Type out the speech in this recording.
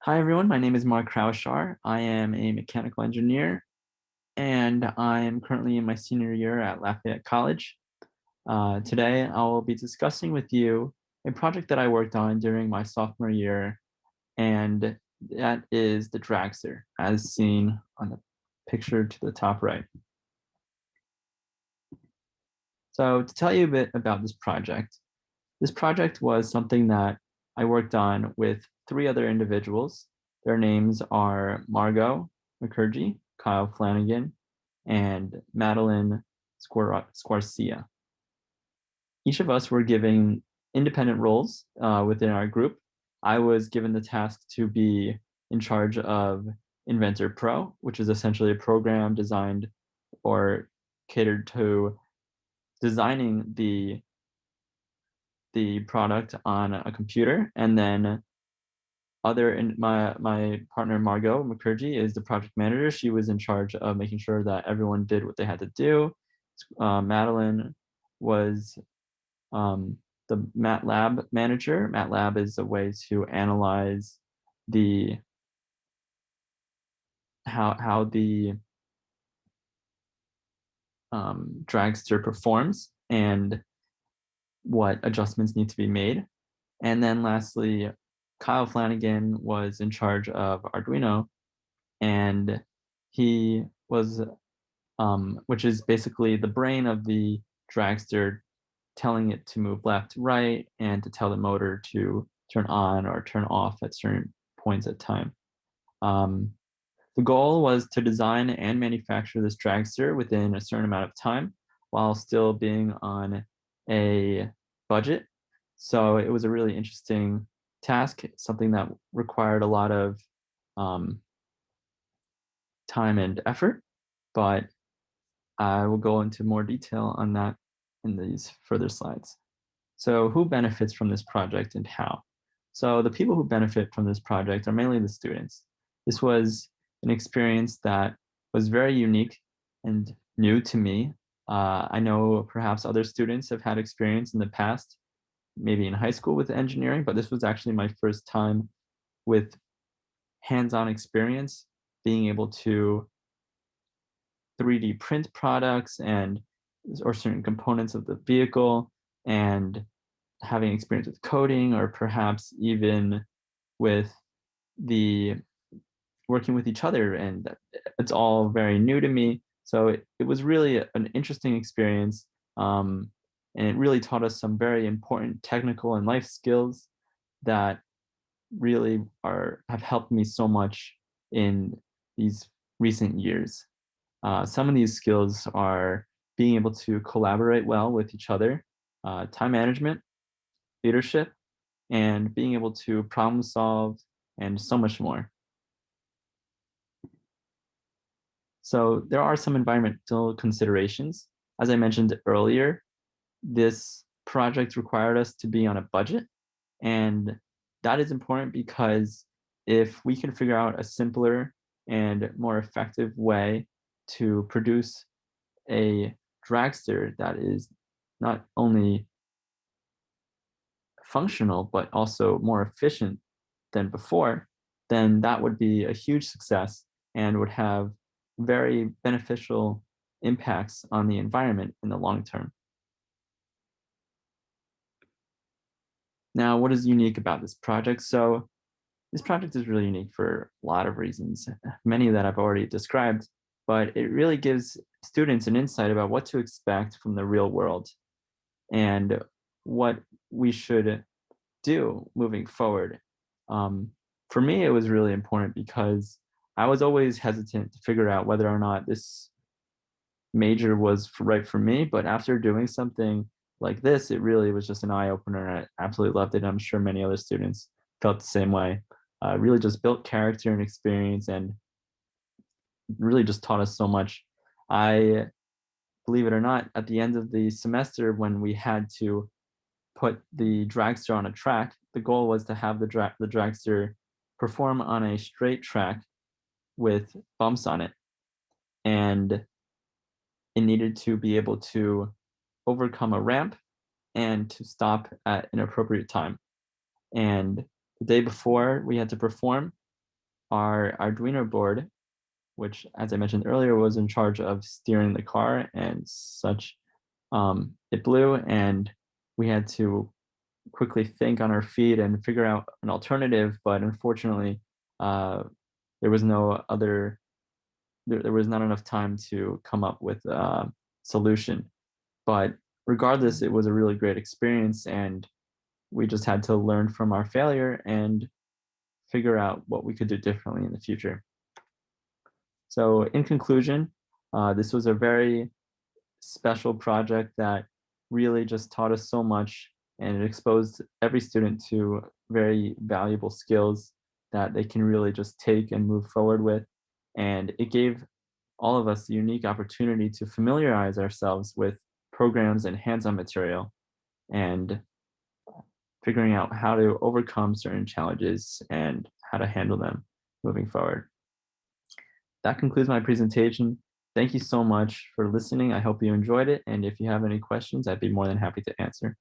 Hi everyone, my name is Marc K. I am a mechanical engineer and I am currently in my senior year at Lafayette College. Today I will be discussing with you a project that I worked on during my sophomore year, and that is the Dragster, as seen on the picture to the top right. So to tell you a bit about this project was something that I worked on with three other individuals. Their names are Margot McCurdy, Kyle Flanagan, and Madeline Squarcia. Each of us were given independent roles within our group. I was given the task to be in charge of Inventor Pro, which is essentially a program designed or catered to designing the product on a computer. And then my partner Margot McCurdy is the project manager. She was in charge of making sure that everyone did what they had to do. Madeline was the MATLAB manager. MATLAB is a way to analyze the how the dragster performs and what adjustments need to be made. And then lastly, Kyle Flanagan was in charge of Arduino, and he was, which is basically the brain of the dragster, telling it to move left, right, and to tell the motor to turn on or turn off at certain points at time. Um, the goal was to design and manufacture this dragster within a certain amount of time while still being on a budget. So it was a really interesting task, something that required a lot of um, time and effort, but I will go into more detail on that in these further slides. So who benefits from this project and how? So the people who benefit from this project are mainly the students. This was an experience that was very unique and new to me. I know perhaps other students have had experience in the past, maybe in high school with engineering, but this was actually my first time with hands-on experience, being able to 3D print products and or certain components of the vehicle, and having experience with coding, or perhaps even with the working with each other, and it's all very new to me. So it was really an interesting experience, and it really taught us some very important technical and life skills that really have helped me so much in these recent years. Some of these skills are being able to collaborate well with each other, time management, leadership, and being able to problem solve, and so much more. So there are some environmental considerations. As I mentioned earlier, this project required us to be on a budget, and that is important because if we can figure out a simpler and more effective way to produce a dragster that is not only functional but also more efficient than before, then that would be a huge success and would have very beneficial impacts on the environment in the long term. Now, what is unique about this project? So this project is really unique for a lot of reasons, many that I've already described, but it really gives students an insight about what to expect from the real world and what we should do moving forward. Um, for me, it was really important because I was always hesitant to figure out whether or not this major was right for me. But after doing something like this, it really was just an eye opener. I absolutely loved it. I'm sure many other students felt the same way. Really just built character and experience, and really just taught us so much. I, believe it or not, at the end of the semester, when we had to put the dragster on a track, the goal was to have the dragster perform on a straight track with bumps on it. And it needed to be able to overcome a ramp and to stop at an appropriate time. And the day before we had to perform, our Arduino board, which, as I mentioned earlier, was in charge of steering the car and such. It blew, and we had to quickly think on our feet and figure out an alternative. But unfortunately, uh, there was no other. There was not enough time to come up with a solution. But regardless, it was a really great experience, and we just had to learn from our failure and figure out what we could do differently in the future. So, in conclusion, this was a very special project that really just taught us so much, and it exposed every student to very valuable skills that they can really just take and move forward with. And it gave all of us the unique opportunity to familiarize ourselves with programs and hands-on material, and figuring out how to overcome certain challenges and how to handle them moving forward. That concludes my presentation. Thank you so much for listening. I hope you enjoyed it. And if you have any questions, I'd be more than happy to answer.